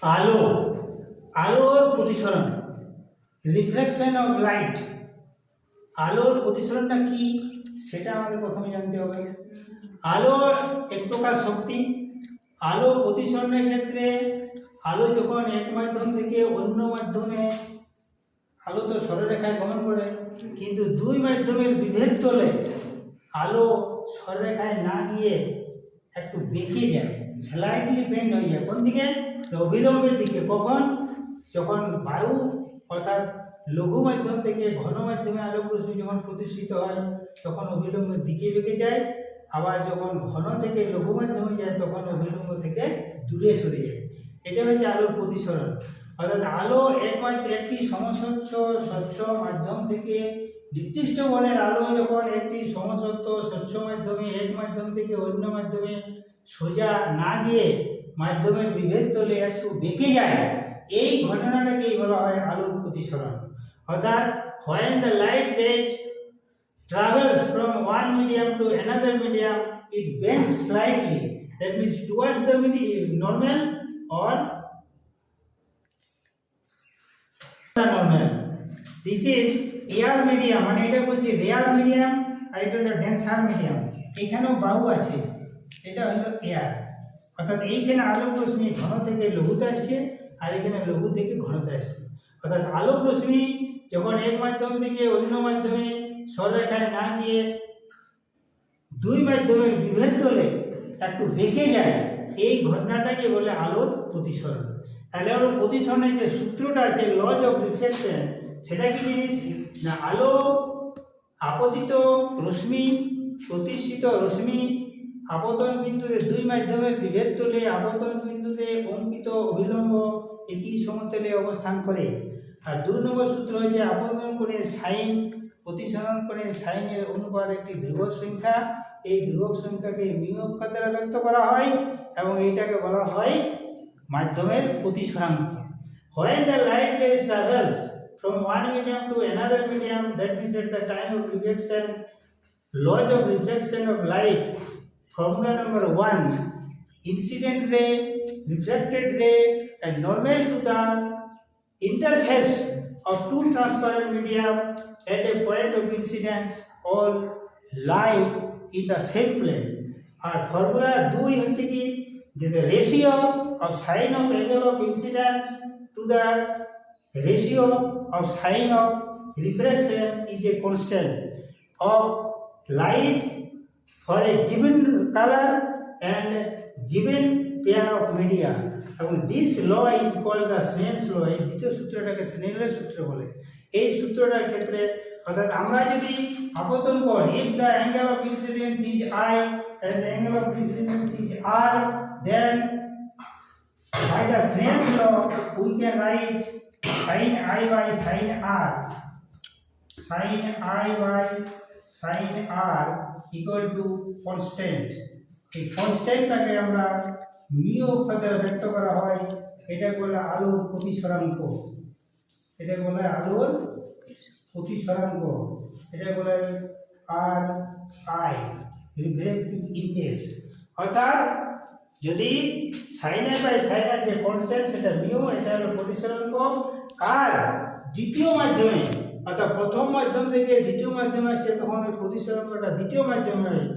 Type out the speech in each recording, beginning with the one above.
আলো আলোর প্রতিসরণ, reflection of light. আলোর প্রতিসরণটা কি সেটা আমাদের প্রথমে জানতে হবে। আলো এক প্রকার শক্তি। আলো প্রতিসরণের ক্ষেত্রে আলো যখন এক মাধ্যম থেকে অন্য মাধ্যমে, আলো তো সরলরেখায় গমন করে, কিন্তু দুই মাধ্যমের বিভেদ তলে আলো সরলরেখায় না গিয়ে একটু বেঁকে যায়, স্লাইটলি বেন্ড হয়ে যায়। কোন দিকে? অবিলম্বের দিকে। কখন? যখন বায়ু অর্থাৎ লঘু মাধ্যম থেকে ঘন মাধ্যমে আলোক রশ্মি যখন প্রতিষ্ঠিত হয় তখন অবিলম্বের দিকে বেঁকে যায়, আবার যখন ঘন থেকে লঘু মাধ্যমে যায় তখন অবিলম্ব থেকে দূরে সরে যায়। এটা হচ্ছে আলোর প্রতিসরণ। অর্থাৎ আলো একটি স্বচ্ছ মাধ্যম থেকে নির্দিষ্ট বর্ণের আলো যখন একটি সমসত্ব স্বচ্ছ মাধ্যমে এক মাধ্যম থেকে অন্য মাধ্যমে সোজা না গিয়ে মাধ্যমের বিভেদ তলে একটু বেঁকে যায়, এই ঘটনাটাকেই বলা হয় আলোর প্রতিসরণ। অর্থাৎ when the light rays travels from one medium to another medium, it bends slightly, that means towards the normal or normal. This is air medium, মানে এটা বলছি রেয়ার মিডিয়াম, আর এটা হলো ডেন্সার মিডিয়াম। এখানেও বাহু আছে, এটা হলো এয়ার। অর্থাৎ এইখানে আলোক রশ্মি ঘন থেকে লঘুতে আসছে, আর এখানে লঘু থেকে ঘনতে আসছে। অর্থাৎ আলোক রশ্মি যখন এক মাধ্যম থেকে অন্য মাধ্যমে সরলরেখায় না গিয়ে দুই মাধ্যমের বিভেদ তলে একটু বেঁকে যায়, এই ঘটনাটাকে বলে আলোর প্রতিসরণ। তাহলে আলোর প্রতিসরণের যে সূত্রটা আছে, লজ অফ রিফ্লেকশন, সেটা কি জিনিস না? আলো আপতিত রশ্মি, প্রতিষ্ঠিত রশ্মি আপতন বিন্দুতে দুই মাধ্যমের বিভেদ তলে আপতন বিন্দুতে অঙ্কিত অবিলম্ব একই সমতলে অবস্থান করে। আর 2 নম্বর সূত্র হচ্ছে আপতন কোণের সাইন, প্রতিসরণ কোণের সাইনের অনুপাত একটি ধ্রুবক সংখ্যা। এই ধ্রুবক সংখ্যাকে মিউ অক্ষর দ্বারা ব্যক্ত করা হয় এবং এইটাকে বলা হয় মাধ্যমের প্রতিসরাঙ্ক। When the light ray travels from one medium to another medium, that means at the time of reflection, laws of reflection of light, formula number 1, incident ray, refracted ray and normal to the interface of two transparent medium at a point of incidence all lie in the same plane. আর formula 2 হচ্ছে কি, যে the ratio of sin of angle of incidence to the ratio of sin of refraction is a constant of light for a given color and given pair of media. এবং this law is called the Snell's law. এই দ্বিতীয় সূত্রটাকে স্নেলের সূত্র বলে। এই সূত্রটার ক্ষেত্রে অর্থাৎ আমরা যদি আপতন কোণ, if the angle of incidence is I and the angle of reflection is R, then by the Snell's law we can write sin I by sin R, sin I by sin R equal to constant. এই কনস্ট্যান্টটাকে আমরা mu অক্ষর দ্বারা ব্যক্ত করা হয়, এটা বলে আলোর প্রতিসরাঙ্ক। এটা বলে আলোর প্রতিসরাঙ্ক, এটা বলে আর আই, রিফ্লেকটিভ ইন্ডেক্স। অর্থাৎ যদি sine i by sine i যে কনস্ট্যান্ট সেটা মিউ, এটা হলো প্রতিসরাঙ্ক। আর দ্বিতীয় মাধ্যমে অর্থাৎ প্রথম মাধ্যম থেকে দ্বিতীয় মাধ্যমে আসছে তখন ওই প্রতিসরাঙ্কটা দ্বিতীয় মাধ্যমে হয়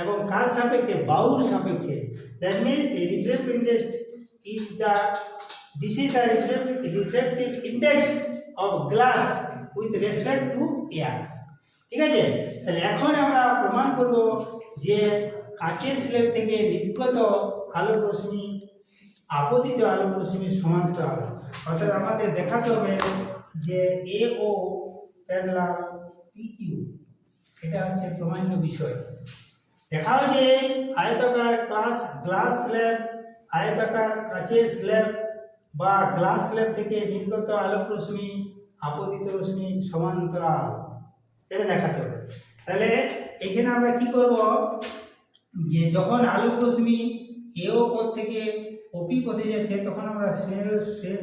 এবং কার সাপেক্ষে? বাহুর সাপেক্ষে। দ্যাট মিনস এই reflective index is the this is the reflective index of glass with respect to air. ঠিক আছে? তাহলে এখন আমরা প্রমাণ করব যে কাচের স্ল্যাব থেকে নির্গত আলোক রশ্মি আপতিত আলোক রশ্মির সমান্তরাল। অর্থাৎ আমাদের দেখাতে হবে যে এ ও প্যারালাল পি কিউ, এটা হচ্ছে প্রমাণ্য বিষয়। দেখাও যে আয়তাকার গ্লাস স্ল্যাব, আয়তাকার কাচের স্ল্যাব বা গ্লাস স্ল্যাব থেকে নির্গত আলোক রশ্মি আপতিত রশ্মির সমান্তরাল, এটা দেখাতে হবে। তাহলে এখানে আমরা কি করব, যে যখন আলোক রশ্মি এও পথ থেকে ওপি পথে যাচ্ছে তখন আমরা স্নেল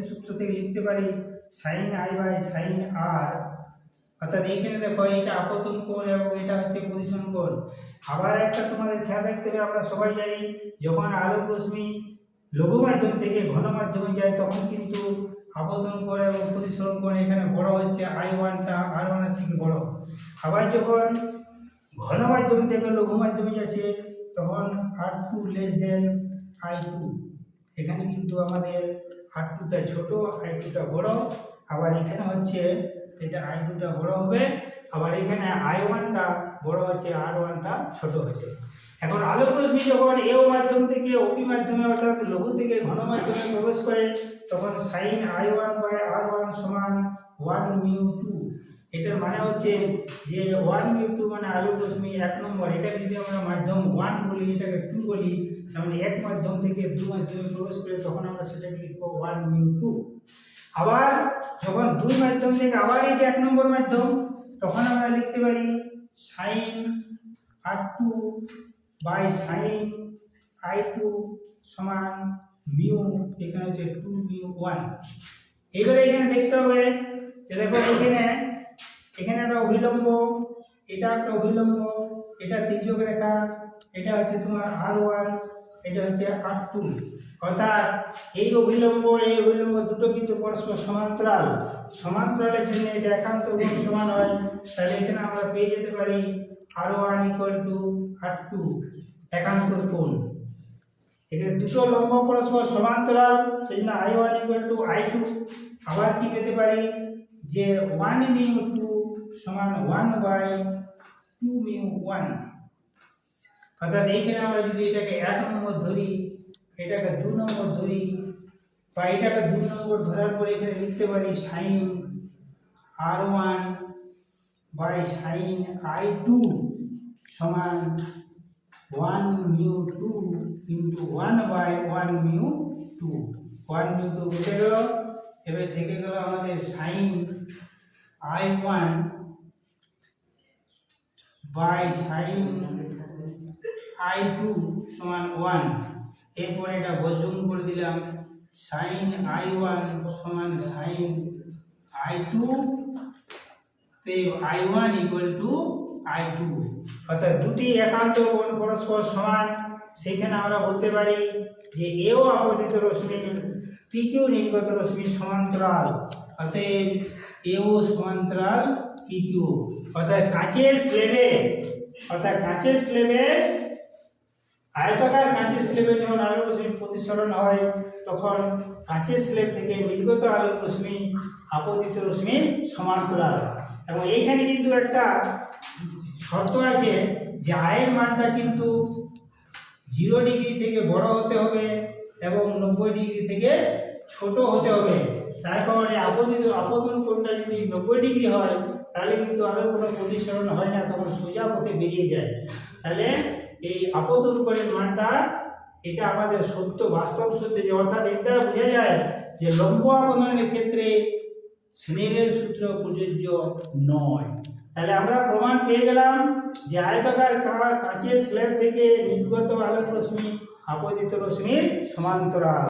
সূত্র থেকে লিখতে পারি সাইন আই বাই সাইন আর। অর্থাৎ এইখানে দেখো এটা আপতন কোণ এবং এটা হচ্ছে প্রতিসরণ কোণ। আবার একটা তোমাদের খেয়াল রাখতে হবে, আমরা সবাই জানি যখন আলোক রশ্মি লঘু মাধ্যম থেকে ঘন মাধ্যমে যায় তখন আপতন কোণ এবং প্রতিসরণ কোণ এখানে বড় হচ্ছে I1টা R1 এর থেকে বড়। আবার যখন ঘন মাধ্যম থেকে লঘু মাধ্যমে যাচ্ছে তখন R2 লেস দেন I2। এখানে কিন্তু আমাদের R2টা ছোট, I2টা বড়। আবার এখানে হচ্ছে এটা I2টা বড় হবে, আবার এখানে I1টা বড় হচ্ছে, R1টা ছোট হচ্ছে। এখন আলোক রশ্মি যখন এও মাধ্যম থেকে ওপি মাধ্যমে অর্থাৎ লঘু থেকে ঘন মাধ্যমে প্রবেশ করে তখন সাইন I1/R1 সমান 1μ2। এটার মানে হচ্ছে যে 1μ2 মানে আলোক রশ্মি 1 নম্বর। এটা যদি আমরা মাধ্যম 1 বলি, এটাকে 2 বলি, তার মানে এক মাধ্যম থেকে দুই মাধ্যমে প্রবেশ করে তখন আমরা সেটাকে লিখবো 1μ2। আবার যখন দুই মাধ্যম থেকে আবার এটা 1 নম্বর মাধ্যম, তখন আমরা লিখতে পারি sign R2 by sine I2 সমান মিউ, এখানে হচ্ছে 2μ1। এবারে এখানে দেখতে হবে যে দেখো এখানে একটা অভিলম্ব, এটা একটা অভিলম্ব, এটা তির্যক রেখা, এটা হচ্ছে তোমার R1, এটা হচ্ছে R2। অর্থাৎ এই অভিলম্ব দুটো কিন্তু পরস্পর সমান্তরাল। সমান্তরালের জন্য এটা একান্ত কোণ সমান হয়। তাহলে এখানে আমরা পেয়ে যেতে পারি R1 = R2 একান্তর কোণ। এখানে দুটো লম্ব পরস্পর সমান্তরাল, সেই জন্য I1 = I2। আবার কি পেতে পারি যে 1μ2 সমান 1/2μ1। অর্থাৎ এইখানে আমরা যদি এটাকে 1 নম্বর ধরি, এটাকে 2 নম্বর ধরি, বা এটাকে 2 নম্বর ধরার পরে এখানে লিখতে পারি sign R1 by sine I2 সমান 1μ2 ইন্টু 1/1μ2। 1μ2 বসে গেল। এবার থেকে গেল আমাদের sign I1 by sine I2 সমান 1। এরপর এটা বর্জন করে দিলাম, সাইন I1 সমান সাইন I2, I1 = I2। অর্থাৎ দুটি একান্ত কোণ পরস্পর সমান। সেখানে আমরা বলতে পারি যে এও আপতিত রশ্মি PQ নির্গত রশ্মি সমান্তরাল, অতএব এও সমান্তরাল PQ। অর্থাৎ কাঁচের স্ল্যাবে আয়তাকার কাঁচের স্ল্যাবে যখন আলোক রশ্মি প্রতিসরণ হয় তখন কাঁচের স্ল্যাব থেকে নির্গত আলোক রশ্মি আপতিত রশ্মির সমান্তরাল। এবং এইখানে কিন্তু একটা শর্ত আছে যে আয়ের মানটা কিন্তু 0 ডিগ্রি থেকে বড় হতে হবে এবং 90 ডিগ্রি থেকে ছোট হতে হবে। তার কারণে আপতন কোণটা যদি 90 ডিগ্রি হয় তাহলে কিন্তু আরও কোনো প্রতিসরণ হয় না, তখন সোজা পথে বেরিয়ে যায়। তাহলে এই আপতন কোণের মানটা এটা আমাদের সত্য, বাস্তব সত্য, যে অর্থাৎ এর দ্বারা বোঝা যায় যে লম্ব আপতনের ক্ষেত্রে স্নেলের সূত্র প্রযোজ্য নয়। তাহলে আমরা প্রমাণ পেয়ে গেলাম যে আয়তাকার কাঁচের স্ল্যাব থেকে নির্গত আলোক রশ্মি আপতিত রশ্মির সমান্তরাল।